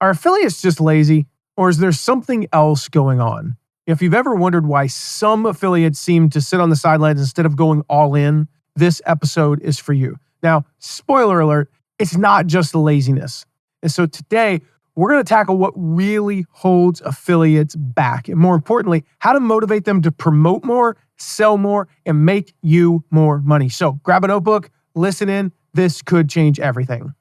Are affiliates just lazy, or is there something else going on? If you've ever wondered why some affiliates seem to sit on the sidelines instead of going all in, this episode is for you. Now, spoiler alert, it's not just laziness. And so today, we're going to tackle what really holds affiliates back, and more importantly, how to motivate them to promote more, sell more, and make you more money. So grab a notebook, listen in. This could change everything.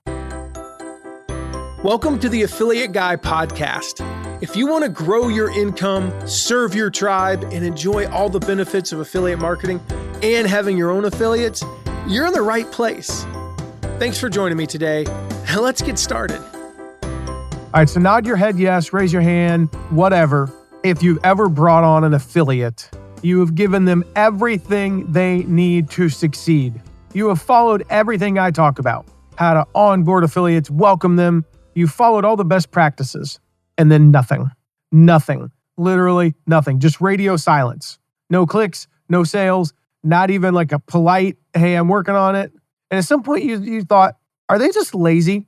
Welcome to the Affiliate Guy podcast. If you want to grow your income, serve your tribe, and enjoy all the benefits of affiliate marketing and having your own affiliates, you're in the right place. Thanks for joining me today. Let's get started. All right, so nod your head yes, raise your hand, whatever. If you've ever brought on an affiliate, you have given them everything they need to succeed. You have followed everything I talk about, how to onboard affiliates, welcome them. You followed all the best practices, and then nothing, literally nothing, just radio silence. No clicks, no sales, not even like a polite, hey, I'm working on it. And at some point you thought, are they just lazy?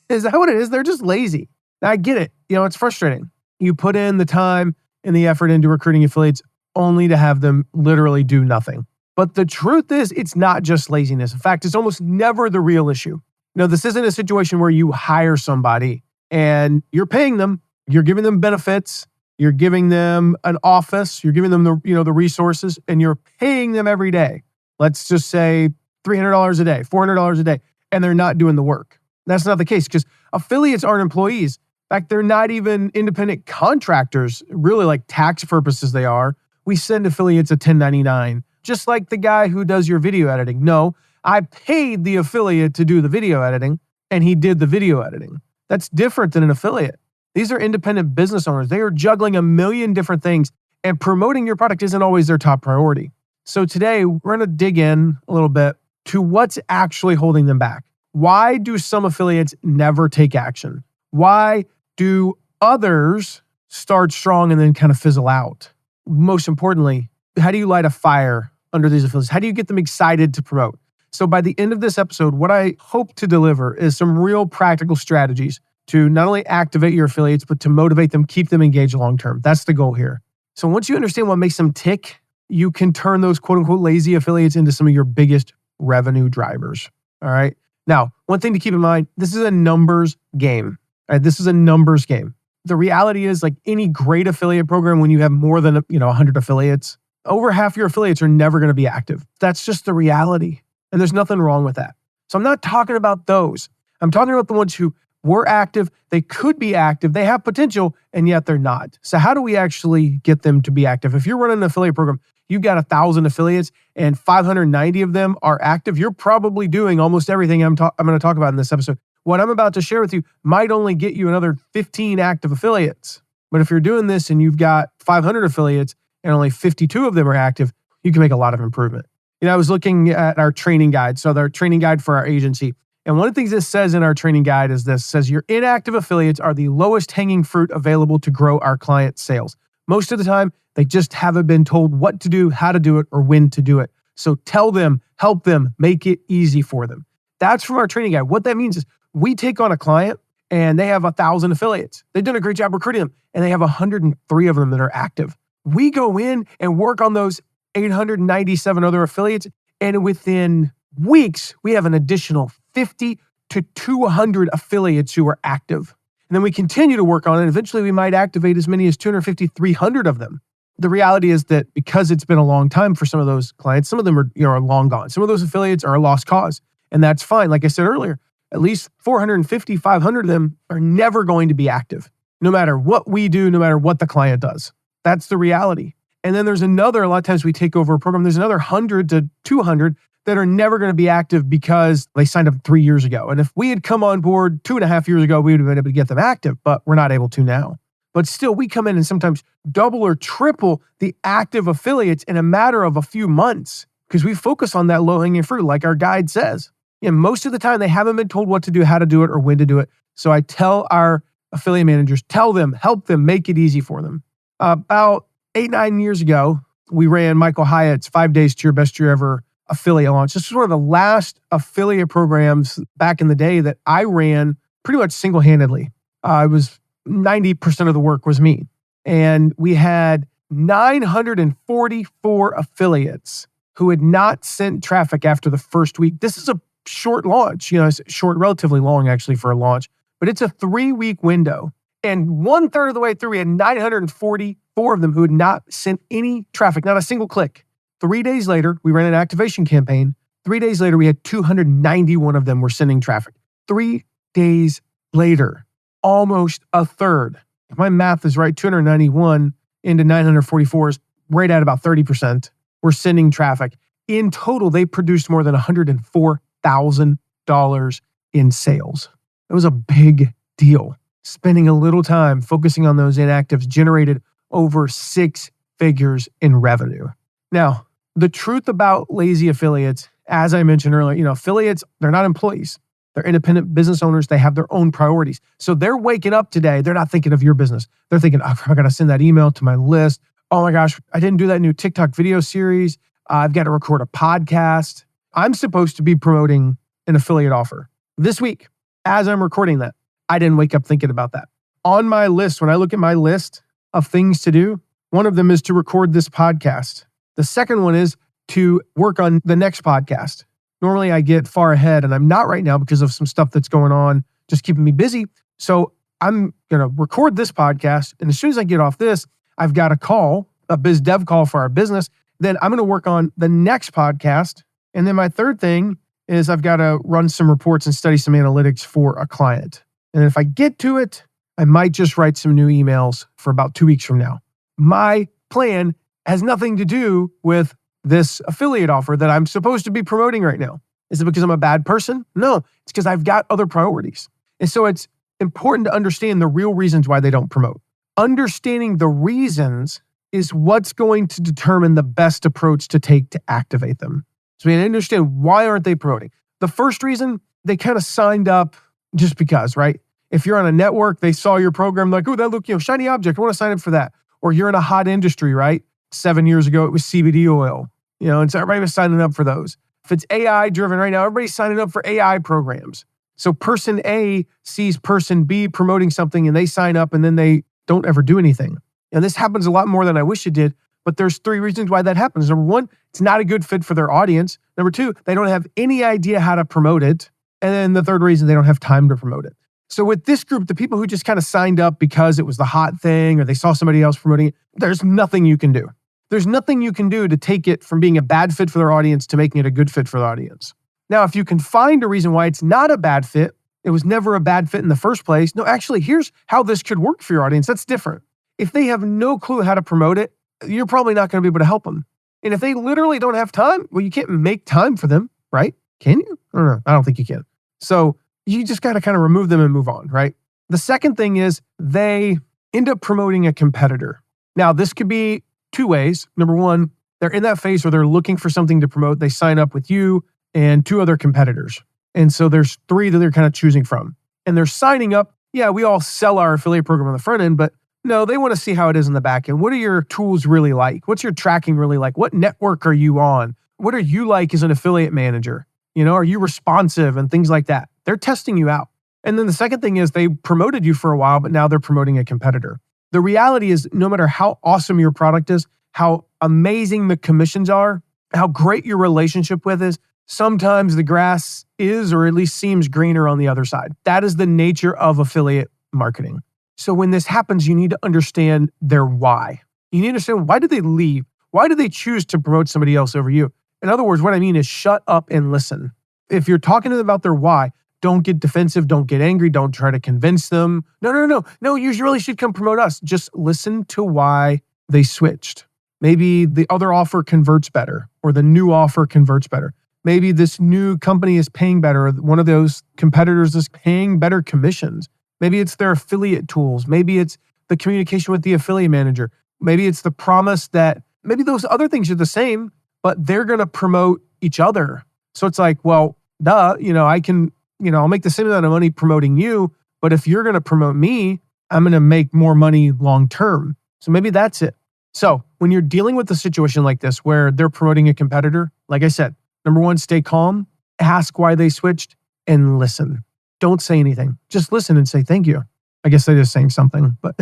Is that what it is? They're just lazy. Now, I get it. It's frustrating. You put in the time and the effort into recruiting affiliates only to have them literally do nothing. But the truth is, it's not just laziness. In fact, it's almost never the real issue. This isn't a situation where you hire somebody and you're paying them, you're giving them benefits, you're giving them an office, you're giving them the resources, and you're paying them every day. Let's just say $300 a day, $400 a day, and they're not doing the work. That's not the case because affiliates aren't employees. In fact, they're not even independent contractors, really, like tax purposes they are. We send affiliates a 1099, just like the guy who does your video editing. No, I paid the affiliate to do the video editing, and he did the video editing. That's different than an affiliate. These are independent business owners. They are juggling a million different things, and promoting your product isn't always their top priority. So today, we're going to dig in a little bit to what's actually holding them back. Why do some affiliates never take action? Why do others start strong and then kind of fizzle out? Most importantly, how do you light a fire under these affiliates? How do you get them excited to promote? So by the end of this episode, what I hope to deliver is some real practical strategies to not only activate your affiliates, but to motivate them, keep them engaged long-term. That's the goal here. So once you understand what makes them tick, you can turn those quote-unquote lazy affiliates into some of your biggest revenue drivers. All right. Now, one thing to keep in mind, this is a numbers game. All right, this is a numbers game. The reality is, like any great affiliate program, when you have more than 100 affiliates, over half your affiliates are never going to be active. That's just the reality. And there's nothing wrong with that. So I'm not talking about those. I'm talking about the ones who were active, they could be active, they have potential, and yet they're not. So how do we actually get them to be active? If you're running an affiliate program, you've got 1,000 affiliates and 590 of them are active, you're probably doing almost everything I'm going to talk about in this episode. What I'm about to share with you might only get you another 15 active affiliates. But if you're doing this and you've got 500 affiliates and only 52 of them are active, you can make a lot of improvement. I was looking at our training guide, so our training guide for our agency. And one of the things this says in our training guide is this, says your inactive affiliates are the lowest hanging fruit available to grow our client sales. Most of the time, they just haven't been told what to do, how to do it, or when to do it. So tell them, help them, make it easy for them. That's from our training guide. What that means is we take on a client and they have 1,000 affiliates. They've done a great job recruiting them and they have 103 of them that are active. We go in and work on those 897 other affiliates, and within weeks, we have an additional 50 to 200 affiliates who are active. And then we continue to work on it. Eventually, we might activate as many as 250, 300 of them. The reality is that because it's been a long time for some of those clients, some of them are long gone. Some of those affiliates are a lost cause, and that's fine. Like I said earlier, at least 450, 500 of them are never going to be active, no matter what we do, no matter what the client does. That's the reality. And then there's a lot of times we take over a program, there's another 100 to 200 that are never going to be active because they signed up 3 years ago. And if we had come on board 2.5 years ago, we would have been able to get them active, but we're not able to now. But still, we come in and sometimes double or triple the active affiliates in a matter of a few months because we focus on that low-hanging fruit, like our guide says. And most of the time, they haven't been told what to do, how to do it, or when to do it. So I tell our affiliate managers, tell them, help them, make it easy for them. About 8-9 years ago, we ran Michael Hyatt's 5 Days to Your Best Year Ever affiliate launch. This was one of the last affiliate programs back in the day that I ran pretty much single-handedly. I was 90% of the work was me. And we had 944 affiliates who had not sent traffic after the first week. This is a short launch, it's short, relatively long actually for a launch, but it's a 3-week window. And 1/3 of the way through, we had 944 of them who had not sent any traffic, not a single click. 3 days later, we ran an activation campaign. 3 days later, we had 291 of them were sending traffic. 3 days later, almost a third. If my math is right, 291 into 944 is right at about 30%. We're sending traffic. In total, they produced more than $104,000 in sales. It was a big deal. Spending a little time focusing on those inactives generated over 6 figures in revenue. Now, the truth about lazy affiliates, as I mentioned earlier, affiliates, they're not employees. They're independent business owners. They have their own priorities. So they're waking up today. They're not thinking of your business. They're thinking, oh, I got to send that email to my list. Oh my gosh, I didn't do that new TikTok video series. I've got to record a podcast. I'm supposed to be promoting an affiliate offer. This week, as I'm recording that, I didn't wake up thinking about that. On my list, when I look at my list of things to do, one of them is to record this podcast. The second one is to work on the next podcast. Normally I get far ahead and I'm not right now because of some stuff that's going on, just keeping me busy. So I'm going to record this podcast. And as soon as I get off this, I've got a biz dev call for our business. Then I'm going to work on the next podcast. And then my third thing is I've got to run some reports and study some analytics for a client. And if I get to it, I might just write some new emails for about 2 weeks from now. My plan has nothing to do with this affiliate offer that I'm supposed to be promoting right now. Is it because I'm a bad person? No, it's because I've got other priorities. And so it's important to understand the real reasons why they don't promote. Understanding the reasons is what's going to determine the best approach to take to activate them. So we understand why aren't they promoting. The first reason, they kind of signed up just because, right? If you're on a network, they saw your program like, oh, that look, shiny object, I want to sign up for that. Or you're in a hot industry, right? 7 years ago, it was CBD oil, and so everybody was signing up for those. If it's AI driven right now, everybody's signing up for AI programs. So person A sees person B promoting something and they sign up and then they don't ever do anything. And this happens a lot more than I wish it did, but there's 3 reasons why that happens. Number 1, it's not a good fit for their audience. Number 2, they don't have any idea how to promote it. And then the third reason, they don't have time to promote it. So with this group, the people who just kind of signed up because it was the hot thing or they saw somebody else promoting it, there's nothing you can do. There's nothing you can do to take it from being a bad fit for their audience to making it a good fit for the audience. Now, if you can find a reason why it's not a bad fit, it was never a bad fit in the first place. No, actually, here's how this could work for your audience. That's different. If they have no clue how to promote it, you're probably not going to be able to help them. And if they literally don't have time, well, you can't make time for them, right? Can you? I don't know. I don't think you can. So you just got to kind of remove them and move on, right? The second thing is they end up promoting a competitor. Now, this could be 2 ways. Number 1, they're in that phase where they're looking for something to promote. They sign up with you and 2 other competitors. And so there's 3 that they're kind of choosing from. And they're signing up. Yeah, we all sell our affiliate program on the front end, but no, they want to see how it is in the back end. What are your tools really like? What's your tracking really like? What network are you on? What are you like as an affiliate manager? Are you responsive and things like that? They're testing you out. And then the second thing is they promoted you for a while, but now they're promoting a competitor. The reality is no matter how awesome your product is, how amazing the commissions are, how great your relationship with is, sometimes the grass is or at least seems greener on the other side. That is the nature of affiliate marketing. So when this happens, you need to understand their why. You need to understand, why did they leave? Why did they choose to promote somebody else over you? In other words, what I mean is shut up and listen. If you're talking to them about their why, don't get defensive, don't get angry, don't try to convince them. No, you really should come promote us. Just listen to why they switched. Maybe the other offer converts better, or the new offer converts better. Maybe this new company is paying better, or one of those competitors is paying better commissions. Maybe it's their affiliate tools. Maybe it's the communication with the affiliate manager. Maybe it's the promise that maybe those other things are the same, but they're going to promote each other. So it's like, well, I can, I'll make the same amount of money promoting you, but if you're going to promote me, I'm going to make more money long term. So maybe that's it. So when you're dealing with a situation like this where they're promoting a competitor, like I said, number 1, stay calm, ask why they switched, and listen. Don't say anything. Just listen and say thank you. I guess that is saying something, but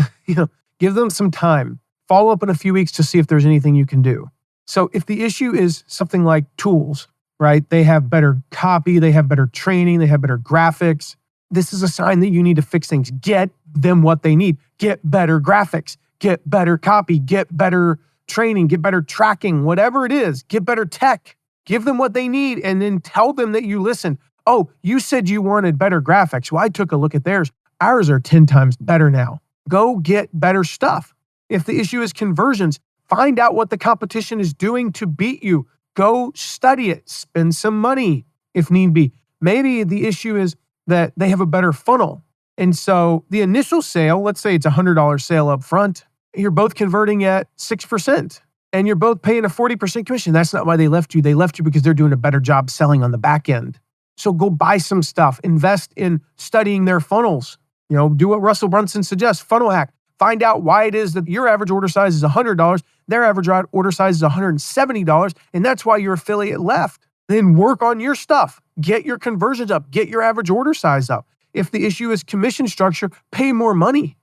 give them some time. Follow up in a few weeks to see if there's anything you can do. So if the issue is something like tools, right? They have better copy, they have better training, they have better graphics. This is a sign that you need to fix things. Get them what they need. Get better graphics, get better copy, get better training, get better tracking, whatever it is, get better tech. Give them what they need and then tell them that you listened. Oh, you said you wanted better graphics. Well, I took a look at theirs. Ours are 10 times better now. Go get better stuff. If the issue is conversions, find out what the competition is doing to beat you. Go study it. Spend some money if need be. Maybe the issue is that they have a better funnel. And so the initial sale, let's say it's a $100 sale up front, you're both converting at 6% and you're both paying a 40% commission. That's not why they left you. They left you because they're doing a better job selling on the back end. So go buy some stuff. Invest in studying their funnels. Do what Russell Brunson suggests, funnel hack. Find out why it is that your average order size is $100, their average order size is $170, and that's why your affiliate left. Then work on your stuff. Get your conversions up. Get your average order size up. If the issue is commission structure, pay more money.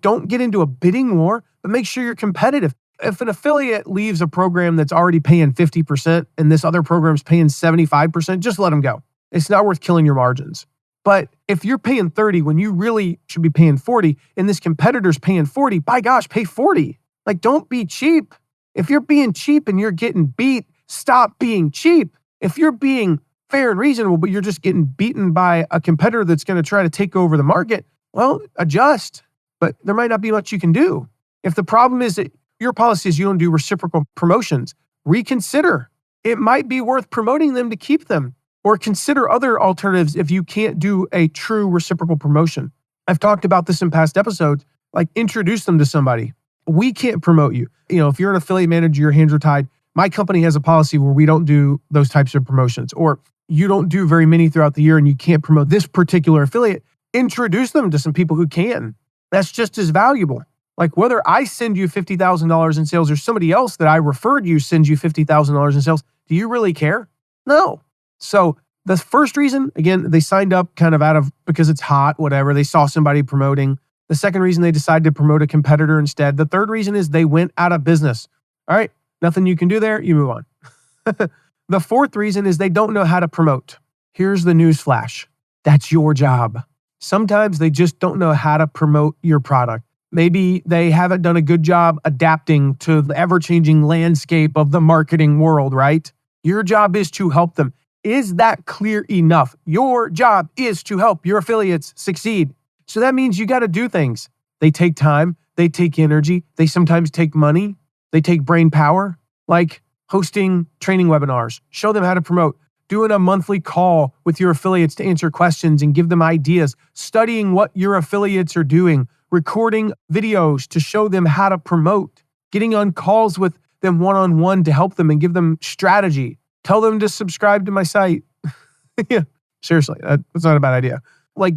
Don't get into a bidding war, but make sure you're competitive. If an affiliate leaves a program that's already paying 50% and this other program's paying 75%, just let them go. It's not worth killing your margins. But if you're paying 30 when you really should be paying 40 and this competitor's paying 40, by gosh, pay 40. Don't be cheap. If you're being cheap and you're getting beat, stop being cheap. If you're being fair and reasonable, but you're just getting beaten by a competitor that's going to try to take over the market, well, adjust. But there might not be much you can do. If the problem is that your policy is you don't do reciprocal promotions, reconsider. It might be worth promoting them to keep them. Or consider other alternatives if you can't do a true reciprocal promotion. I've talked about this in past episodes, introduce them to somebody. We can't promote you. If you're an affiliate manager, your hands are tied. My company has a policy where we don't do those types of promotions. Or you don't do very many throughout the year and you can't promote this particular affiliate. Introduce them to some people who can. That's just as valuable. Whether I send you $50,000 in sales or somebody else that I referred you sends you $50,000 in sales, do you really care? No. So the first reason, again, they signed up kind of because it's hot, whatever. They saw somebody promoting. The second reason, they decided to promote a competitor instead. The third reason is they went out of business. All right, nothing you can do there. You move on. The fourth reason is they don't know how to promote. Here's the news flash. That's your job. Sometimes they just don't know how to promote your product. Maybe they haven't done a good job adapting to the ever-changing landscape of the marketing world, right? Your job is to help them. Is that clear enough? Your job is to help your affiliates succeed. So that means you got to do things. They take time. They take energy. They sometimes take money. They take brain power, like hosting training webinars. Show them how to promote. Doing a monthly call with your affiliates to answer questions and give them ideas. Studying what your affiliates are doing. Recording videos to show them how to promote. Getting on calls with them one-on-one to help them and give them strategy. Tell them to subscribe to my site. Yeah, seriously, that's not a bad idea.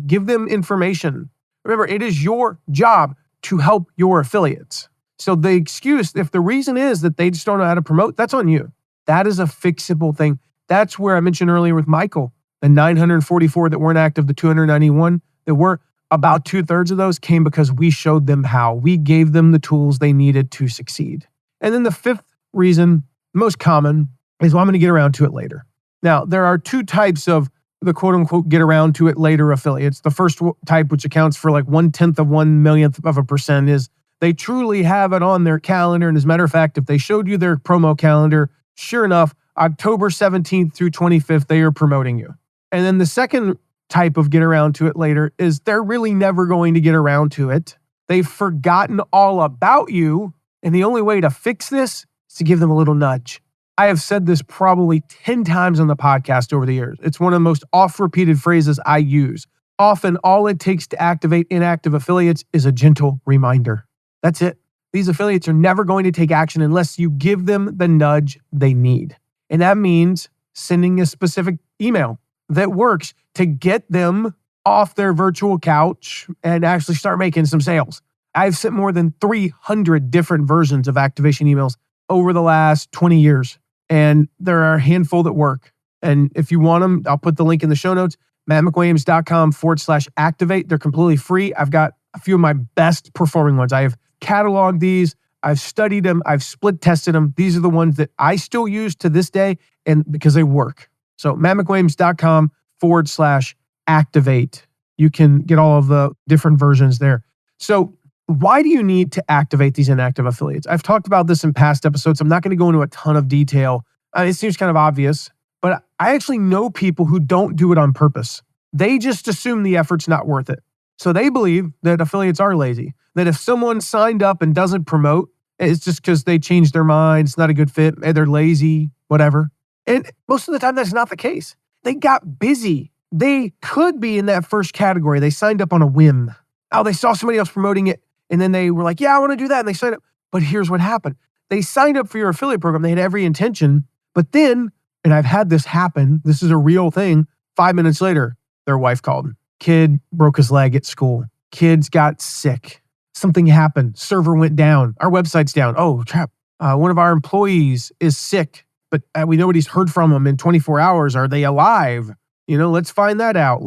Give them information. Remember, it is your job to help your affiliates. So the excuse, if the reason is that they just don't know how to promote, that's on you. That is a fixable thing. That's where I mentioned earlier with Michael, the 944 that weren't active, the 291 that were, about 2/3 of those came because we showed them how. We gave them the tools they needed to succeed. And then the fifth reason, most common, is, well, I'm going to get around to it later. Now, there are two types of the quote-unquote get around to it later affiliates. The first type, which accounts for 1/10 of 1/1,000,000%, is they truly have it on their calendar. And as a matter of fact, if they showed you their promo calendar, sure enough, October 17th through 25th, they are promoting you. And then the second type of get around to it later is they're really never going to get around to it. They've forgotten all about you. And the only way to fix this is to give them a little nudge. I have said this probably 10 times on the podcast over the years. It's one of the most oft-repeated phrases I use. Often, all it takes to activate inactive affiliates is a gentle reminder. That's it. These affiliates are never going to take action unless you give them the nudge they need. And that means sending a specific email that works to get them off their virtual couch and actually start making some sales. I've sent more than 300 different versions of activation emails over the last 20 years. And there are a handful that work. And if you want them, I'll put the link in the show notes, mattmcwilliams.com/activate. They're completely free. I've got a few of my best performing ones. I have cataloged these. I've studied them. I've split tested them. These are the ones that I still use to this day and because they work. So mattmcwilliams.com/activate. You can get all of the different versions there. So why do you need to activate these inactive affiliates? I've talked about this in past episodes. I'm not going to go into a ton of detail. It seems kind of obvious, but I actually know people who don't do it on purpose. They just assume the effort's not worth it. So they believe that affiliates are lazy, that if someone signed up and doesn't promote, it's just because they changed their mind, it's not a good fit, they're lazy, whatever. And most of the time, that's not the case. They got busy. They could be in that first category. They signed up on a whim. Oh, they saw somebody else promoting it, and then they were like, yeah, I want to do that, and they signed up. But here's what happened. They signed up for your affiliate program. They had every intention, but then, and I've had this happen, this is a real thing, 5 minutes later, their wife called. Kid broke his leg at school. Kids got sick. Something happened. Server went down. Our website's down. Oh, crap. One of our employees is sick, but nobody's heard from them in 24 hours. Are they alive? Let's find that out.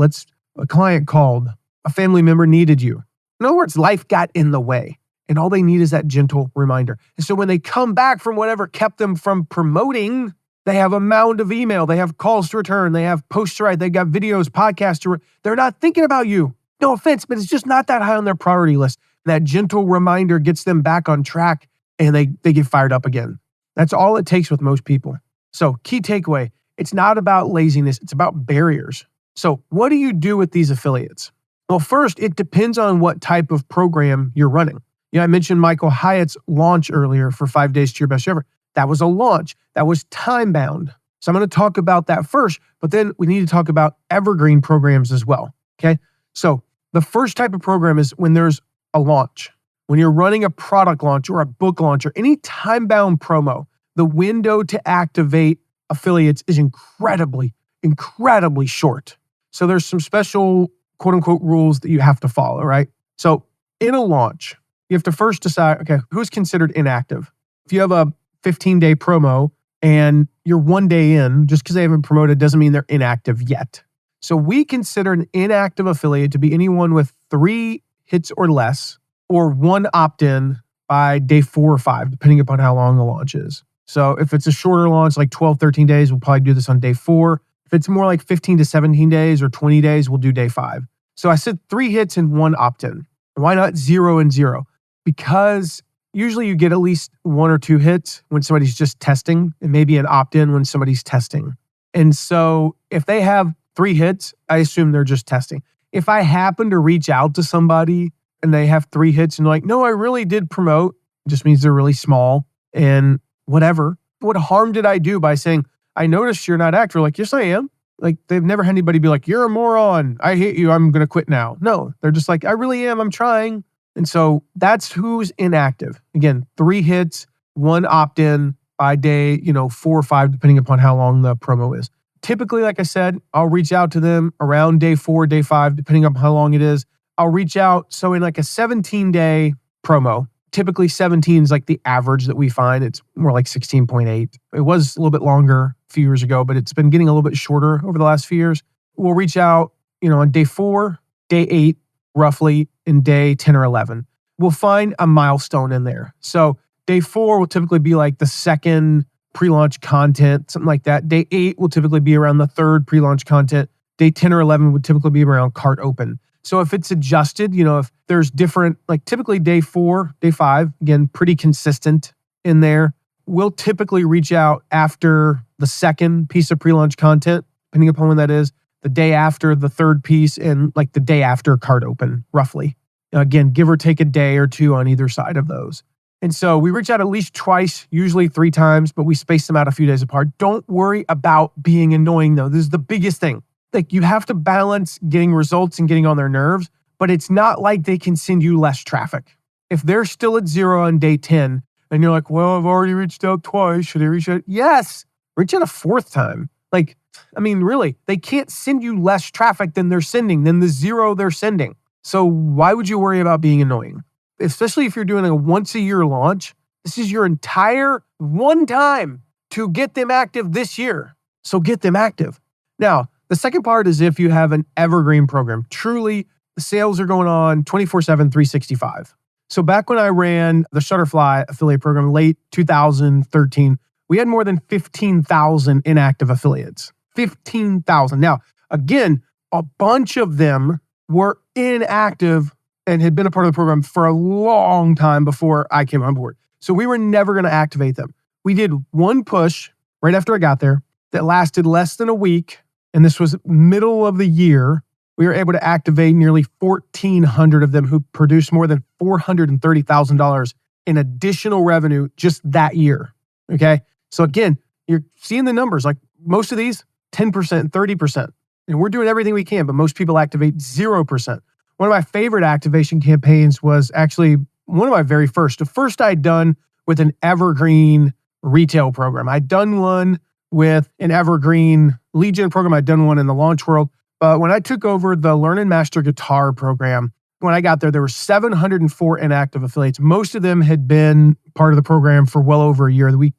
A client called. A family member needed you. In other words, life got in the way. And all they need is that gentle reminder. And so when they come back from whatever kept them from promoting, they have a mound of email. They have calls to return. They have posts to write. They got videos, podcasts they're not thinking about you. No offense, but it's just not that high on their priority list. That gentle reminder gets them back on track and they get fired up again. That's all it takes with most people. So key takeaway, it's not about laziness. It's about barriers. So what do you do with these affiliates? Well, first, it depends on what type of program you're running. I mentioned Michael Hyatt's launch earlier for 5 days to your best ever. That was a launch. That was time-bound. So I'm going to talk about that first, but then we need to talk about evergreen programs as well, okay? So the first type of program is when there's a launch. When you're running a product launch or a book launch or any time-bound promo, the window to activate affiliates is incredibly, incredibly short. So there's some special quote-unquote rules that you have to follow, right? So in a launch, you have to first decide, okay, who's considered inactive? If you have a 15-day promo and you're 1 day in, just because they haven't promoted doesn't mean they're inactive yet. So we consider an inactive affiliate to be anyone with 3 hits or less, or 1 opt-in by day 4 or 5, depending upon how long the launch is. So if it's a shorter launch, like 12, 13 days, we'll probably do this on day 4. If it's more like 15 to 17 days or 20 days, we'll do day 5. So I said 3 hits and 1 opt-in. Why not 0 and 0? Because usually you get at least 1 or 2 hits when somebody's just testing and maybe an opt-in when somebody's testing. And so if they have 3 hits, I assume they're just testing. If I happen to reach out to somebody and they have 3 hits and like, no, I really did promote, it just means they're really small and whatever. What harm did I do by saying, I noticed you're not active? Like, yes, I am. Like, they've never had anybody be like, you're a moron. I hate you. I'm going to quit now. No, they're just like, I really am. I'm trying. And so that's who's inactive. Again, 3 hits, 1 opt-in by day, 4 or 5, depending upon how long the promo is. Typically, like I said, I'll reach out to them around day 4, day 5, depending on how long it is. I'll reach out. So in like a 17-day promo, typically 17 is like the average that we find. It's more like 16.8. It was a little bit longer a few years ago, but it's been getting a little bit shorter over the last few years. We'll reach out, on day 4, day 8, roughly, in day 10 or 11. We'll find a milestone in there. So day 4 will typically be like the second pre-launch content, something like that. Day 8 will typically be around the third pre-launch content. Day 10 or 11 would typically be around cart open. So if it's adjusted, if there's different, like typically day 4, day 5, again, pretty consistent in there. We'll typically reach out after the second piece of pre-launch content, depending upon when that is, the day after the third piece, and like the day after cart open, roughly. Again, give or take a day or 2 on either side of those. And so we reach out at least twice, usually 3 times, but we space them out a few days apart. Don't worry about being annoying though. This is the biggest thing. Like, you have to balance getting results and getting on their nerves, but it's not like they can send you less traffic. If they're still at 0 on day 10 and you're like, well, I've already reached out twice. Should I reach out? Yes. Reach out a 4th time. Like, really, they can't send you less traffic than they're sending, than the 0 they're sending. So why would you worry about being annoying? Especially if you're doing a once-a-year launch. This is your entire one time to get them active this year. So get them active. Now, the second part is if you have an evergreen program, truly the sales are going on 24/7, 365. So back when I ran the Shutterfly affiliate program late 2013, we had more than 15,000 inactive affiliates. 15,000. Now, again, a bunch of them were inactive and had been a part of the program for a long time before I came on board. So we were never going to activate them. We did one push right after I got there that lasted less than a week. And this was middle of the year. We were able to activate nearly 1,400 of them who produced more than $430,000 in additional revenue just that year. Okay. So again, you're seeing the numbers, like most of these 10%, 30%. And we're doing everything we can, but most people activate 0%. One of my favorite activation campaigns was actually one of my very first. The first I'd done with an evergreen retail program. I'd done one with an evergreen lead gen program. I'd done one in the launch world. But when I took over the Learn and Master Guitar program, when I got there, there were 704 inactive affiliates. Most of them had been part of the program for well over a year. We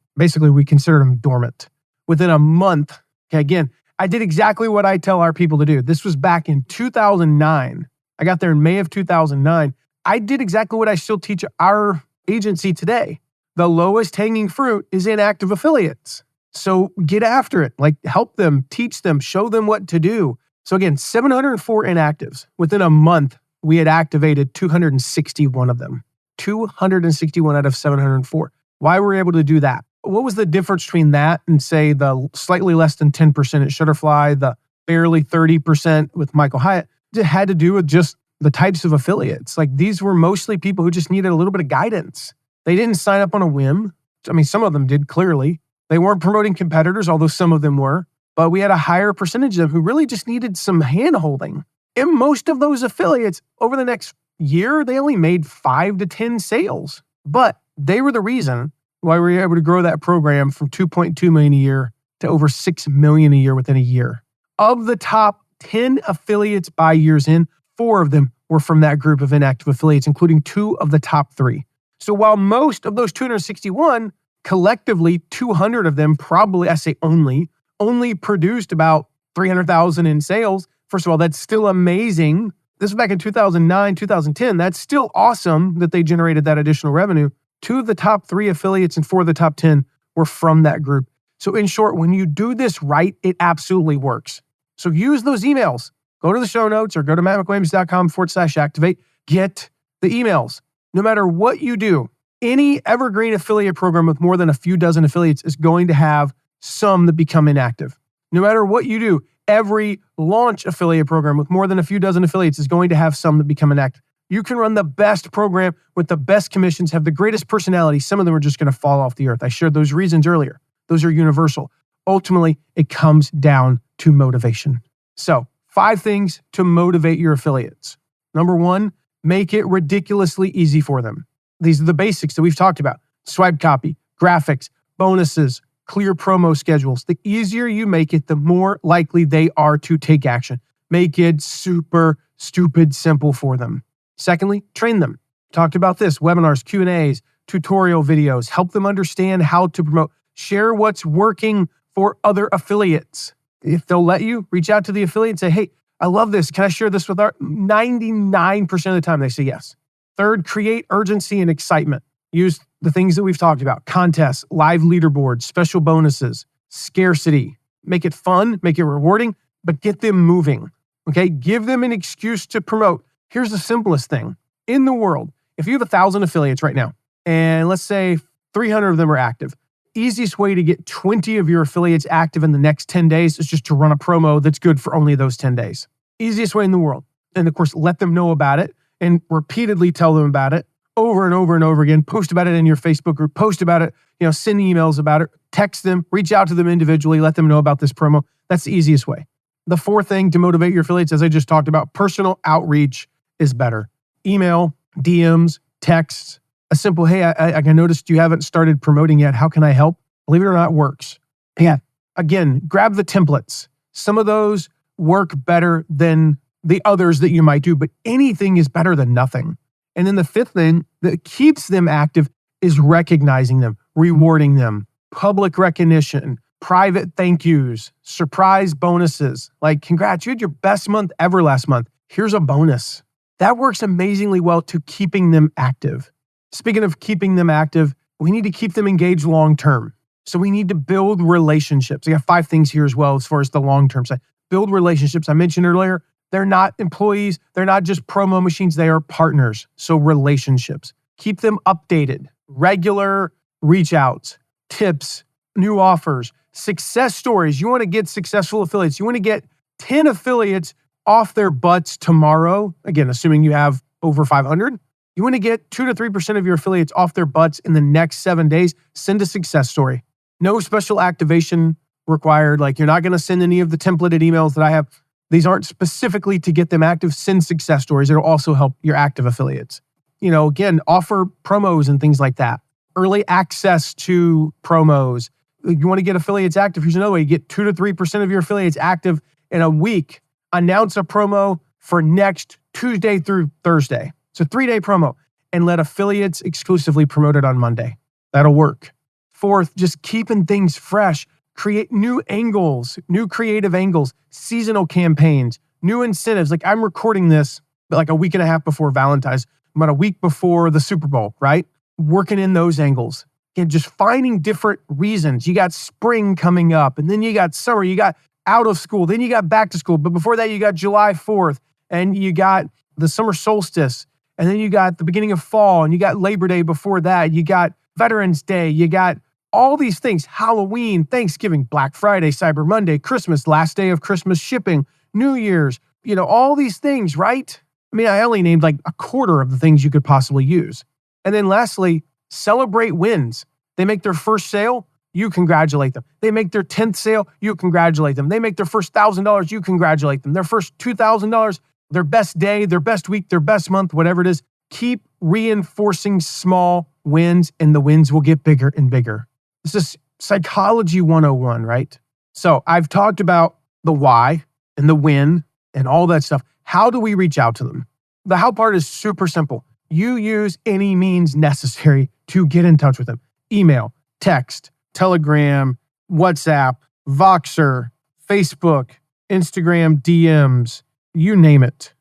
considered them dormant. Within a month, okay, again, I did exactly what I tell our people to do. This was back in 2009. I got there in May of 2009. I did exactly what I still teach our agency today. The lowest hanging fruit is inactive affiliates. So get after it. Like, help them, teach them, show them what to do. So again, 704 inactives. Within a month, we had activated 261 of them. 261 out of 704. Why were we able to do that? What was the difference between that and, say, the slightly less than 10% at Shutterfly, the barely 30% with Michael Hyatt? It had to do with just the types of affiliates. Like, these were mostly people who just needed a little bit of guidance. They didn't sign up on a whim. I mean, some of them did, clearly. They weren't promoting competitors, although some of them were. But we had a higher percentage of them who really just needed some hand-holding. And most of those affiliates, over the next year, they only made 5 to 10 sales. But they were the reason why we were able to grow that program from $2.2 million a year to over $6 million a year within a year. Of the top 10 affiliates by year's end, 4 of them were from that group of inactive affiliates, including 2 of the top 3. So while most of those 261, collectively 200 of them probably, I say only produced about $300,000 in sales. First of all, that's still amazing. This was back in 2009, 2010. That's still awesome that they generated that additional revenue. 2 of the top 3 affiliates and 4 of the top 10 were from that group. So in short, when you do this right, it absolutely works. So use those emails. Go to the show notes or go to mattmcwilliams.com/activate. Get the emails. No matter what you do, any evergreen affiliate program with more than a few dozen affiliates is going to have some that become inactive. No matter what you do, every launch affiliate program with more than a few dozen affiliates is going to have some that become inactive. You can run the best program with the best commissions, have the greatest personality. Some of them are just going to fall off the earth. I shared those reasons earlier. Those are universal. Ultimately, it comes down to motivation. So, 5 things to motivate your affiliates. Number 1, make it ridiculously easy for them. These are the basics that we've talked about. Swipe copy, graphics, bonuses, clear promo schedules. The easier you make it, the more likely they are to take action. Make it super, stupid simple for them. Secondly, train them. Talked about this, webinars, Q&As, tutorial videos. Help them understand how to promote. Share what's working for other affiliates. If they'll let you, reach out to the affiliate and say, hey, I love this. Can I share this with our 99% of the time? They say yes. Third, create urgency and excitement. Use the things that we've talked about. Contests, live leaderboards, special bonuses, scarcity. Make it fun, make it rewarding, but get them moving. Okay? Give them an excuse to promote. Here's the simplest thing. In the world, if you have 1,000 affiliates right now, and let's say 300 of them are active, easiest way to get 20 of your affiliates active in the next 10 days is just to run a promo that's good for only those 10 days. Easiest way in the world. And of course, let them know about it and repeatedly tell them about it over and over and over again. Post about it in your Facebook group, post about it, send emails about it, text them, reach out to them individually, let them know about this promo. That's the easiest way. The 4th thing to motivate your affiliates, as I just talked about, personal outreach is better. Email, DMs, texts, a simple, hey, I noticed you haven't started promoting yet. How can I help? Believe it or not, works. Yeah. Again, grab the templates. Some of those work better than the others that you might do, but anything is better than nothing. And then the 5th thing that keeps them active is recognizing them, rewarding them, public recognition, private thank yous, surprise bonuses. Like, congrats, you had your best month ever last month. Here's a bonus. That works amazingly well to keeping them active. Speaking of keeping them active, we need to keep them engaged long-term. So we need to build relationships. I got 5 things here as well as far as the long-term side. Build relationships. I mentioned earlier, they're not employees. They're not just promo machines. They are partners. So relationships. Keep them updated. Regular reach outs, tips, new offers, success stories. You want to get successful affiliates. You want to get 10 affiliates off their butts tomorrow. Again, assuming you have over 500. You want to get 2 to 3% of your affiliates off their butts in the next 7 days. Send a success story. No special activation required. Like, you're not going to send any of the templated emails that I have. These aren't specifically to get them active. Send success stories. It'll also help your active affiliates. Again, offer promos and things like that. Early access to promos. You want to get affiliates active. Here's another way. You get 2 to 3% of your affiliates active in a week. Announce a promo for next Tuesday through Thursday. It's a 3-day promo, and let affiliates exclusively promote it on Monday. That'll work. 4th, just keeping things fresh. Create new angles, new creative angles, seasonal campaigns, new incentives. Like, I'm recording this like a week and a half before Valentine's, about a week before the Super Bowl, right? Working in those angles. And just finding different reasons. You got spring coming up, and then you got summer, you got out of school, then you got back to school. But before that, you got July 4th, and you got the summer solstice, and then you got the beginning of fall, and you got Labor Day before that. You got Veterans Day. You got all these things, Halloween, Thanksgiving, Black Friday, Cyber Monday, Christmas, last day of Christmas shipping, New Year's, all these things, right? I mean, I only named like a quarter of the things you could possibly use. And then lastly, celebrate wins. They make their first sale, you congratulate them. They make their 10th sale, you congratulate them. They make their first $1,000, you congratulate them. Their first $2,000, their best day, their best week, their best month, whatever it is. Keep reinforcing small wins, and the wins will get bigger and bigger. This is psychology 101, right? So I've talked about the why and the when and all that stuff. How do we reach out to them? The how part is super simple. You use any means necessary to get in touch with them. Email, text, Telegram, WhatsApp, Voxer, Facebook, Instagram, DMs, you name it.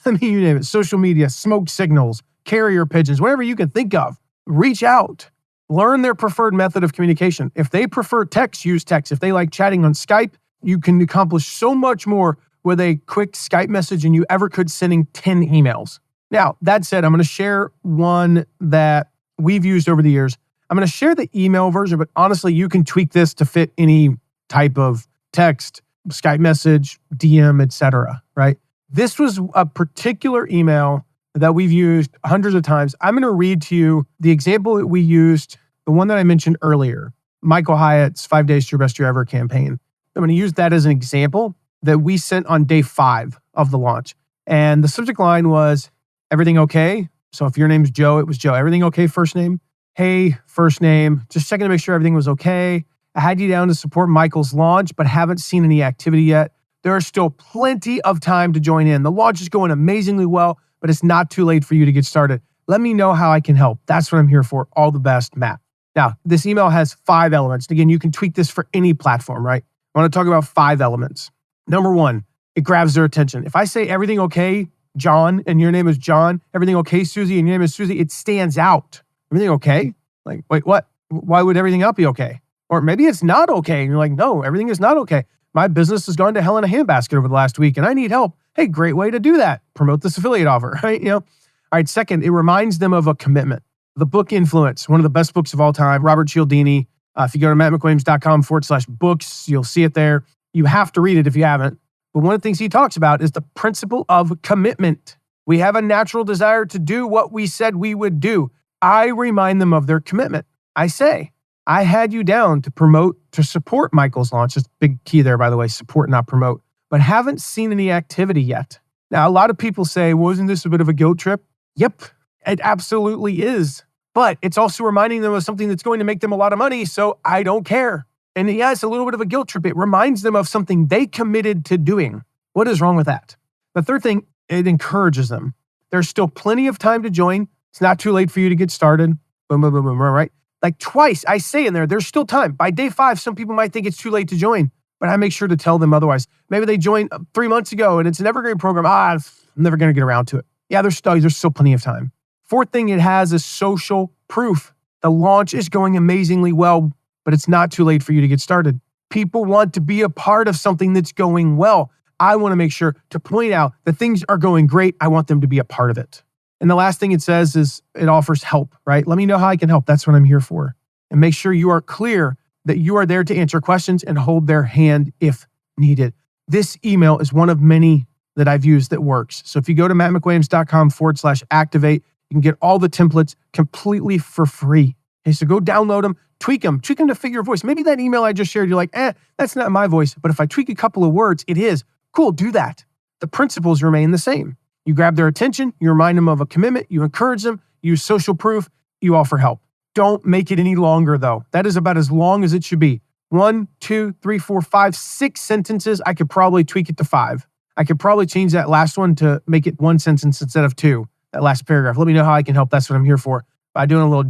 You name it. Social media, smoke signals, carrier pigeons, whatever you can think of. Reach out. Learn their preferred method of communication. If they prefer text, use text. If they like chatting on Skype, you can accomplish so much more with a quick Skype message than you ever could sending 10 emails. Now, that said, I'm going to share one that we've used over the years. I'm going to share the email version, but honestly, you can tweak this to fit any type of text, Skype message, DM, etc., right? This was a particular email that we've used hundreds of times. I'm going to read to you the example that we used, the one that I mentioned earlier, Michael Hyatt's 5 Days to Your Best Year Ever campaign. I'm going to use that as an example that we sent on day 5 of the launch. And the subject line was, everything okay? So if your name's Joe, it was Joe. Everything okay, first name? Hey, first name. Just checking to make sure everything was okay. I had you down to support Michael's launch, but haven't seen any activity yet. There is still plenty of time to join in. The launch is going amazingly well, but it's not too late for you to get started. Let me know how I can help. That's what I'm here for. All the best, Matt. Now, this email has 5 elements. Again, you can tweak this for any platform, right? I want to talk about 5 elements. Number 1, it grabs their attention. If I say everything okay, John, and your name is John, everything okay, Susie, and your name is Susie, it stands out. Everything okay? Like, wait, what? Why would everything not be okay? Or maybe it's not okay. And you're like, no, everything is not okay. My business has gone to hell in a handbasket over the last week and I need help. Hey, great way to do that. Promote this affiliate offer, right? All right, second, it reminds them of a commitment. The book Influence, one of the best books of all time, Robert Cialdini. If you go to mattmcwilliams.com/books, you'll see it there. You have to read it if you haven't. But one of the things he talks about is the principle of commitment. We have a natural desire to do what we said we would do. I remind them of their commitment. I say, I had you down to support Michael's launch. That's a big key there, by the way, support, not promote, but haven't seen any activity yet. Now, a lot of people say, well, isn't this a bit of a guilt trip? Yep, it absolutely is. But it's also reminding them of something that's going to make them a lot of money, so I don't care. And yeah, it's a little bit of a guilt trip. It reminds them of something they committed to doing. What is wrong with that? The third thing, it encourages them. There's still plenty of time to join. It's not too late for you to get started. Boom, boom, boom, boom, right? Like twice, I say in there's still time. By day 5, some people might think it's too late to join, but I make sure to tell them otherwise. Maybe they joined 3 months ago and it's an evergreen program. I'm never going to get around to it. Yeah, there's still plenty of time. Fourth thing it has is social proof. The launch is going amazingly well, but it's not too late for you to get started. People want to be a part of something that's going well. I want to make sure to point out that things are going great. I want them to be a part of it. And the last thing it says is it offers help, right? Let me know how I can help. That's what I'm here for. And make sure you are clear that you are there to answer questions and hold their hand if needed. This email is one of many that I've used that works. So if you go to mattmcwilliams.com/activate, you can get all the templates completely for free. Okay, so go download them, tweak them to fit your voice. Maybe that email I just shared, you're like, that's not my voice. But if I tweak a couple of words, it is. Cool, do that. The principles remain the same. You grab their attention, you remind them of a commitment, you encourage them, you use social proof, you offer help. Don't make it any longer though. That is about as long as it should be. 1, 2, 3, 4, 5, 6 sentences. I could probably tweak it to 5. I could probably change that last one to make it 1 sentence instead of 2, that last paragraph. Let me know how I can help. That's what I'm here for. By doing a little ...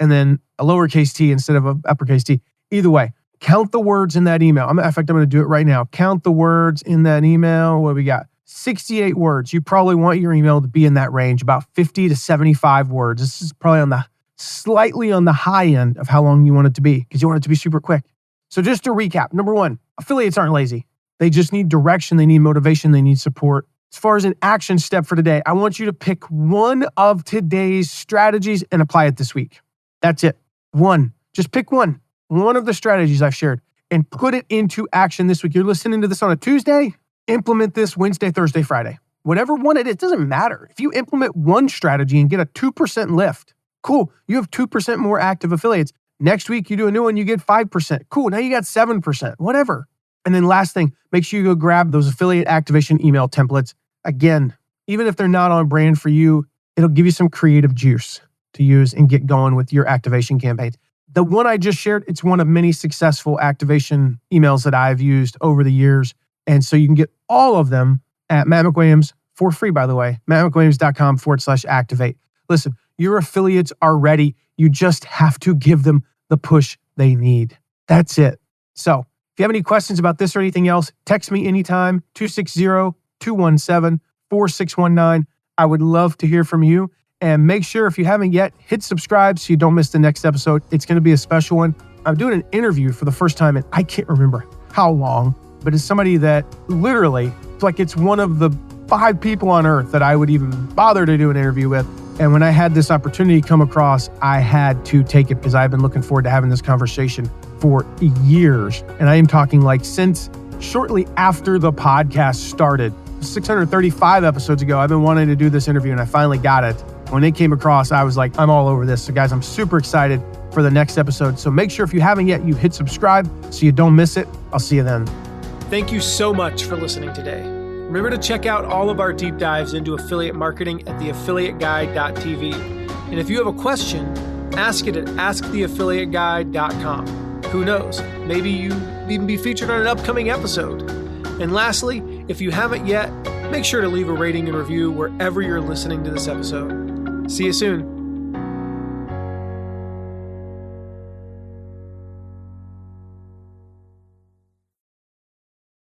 and then a lowercase t instead of an uppercase T. Either way, count the words in that email. In fact, I'm going to do it right now. Count the words in that email. What do we got? 68 words. You probably want your email to be in that range, about 50 to 75 words. This is probably slightly on the high end of how long you want it to be because you want it to be super quick. So just to recap, number 1, affiliates aren't lazy. They just need direction. They need motivation. They need support. As far as an action step for today, I want you to pick one of today's strategies and apply it this week. That's it. One. Just pick one of the strategies I've shared and put it into action this week. You're listening to this on a Tuesday, implement this Wednesday, Thursday, Friday. Whatever one it is, it doesn't matter. If you implement one strategy and get a 2% lift, cool. You have 2% more active affiliates. Next week, you do a new one, you get 5%. Cool. Now you got 7%, whatever. And then last thing, make sure you go grab those affiliate activation email templates. Again, even if they're not on brand for you, it'll give you some creative juice to use and get going with your activation campaigns. The one I just shared, it's one of many successful activation emails that I've used over the years. And so you can get all of them at Matt McWilliams for free, by the way, mattmcwilliams.com/activate. Listen, your affiliates are ready. You just have to give them the push they need. That's it. So if you have any questions about this or anything else, text me anytime, 260-217-4619. I would love to hear from you. And make sure, if you haven't yet, hit subscribe so you don't miss the next episode. It's going to be a special one. I'm doing an interview for the first time, and I can't remember how long, but it's somebody that literally, it's one of the 5 people on earth that I would even bother to do an interview with. And when I had this opportunity come across, I had to take it because I've been looking forward to having this conversation for years. And I am talking since shortly after the podcast started. 635 episodes ago, I've been wanting to do this interview and I finally got it. When it came across, I was like, I'm all over this. So guys, I'm super excited for the next episode. So make sure if you haven't yet, you hit subscribe so you don't miss it. I'll see you then. Thank you so much for listening today. Remember to check out all of our deep dives into affiliate marketing at theaffiliateguide.tv. And if you have a question, ask it at asktheaffiliateguide.com. Who knows? Maybe you even be featured on an upcoming episode. And lastly, if you haven't yet, make sure to leave a rating and review wherever you're listening to this episode. See you soon.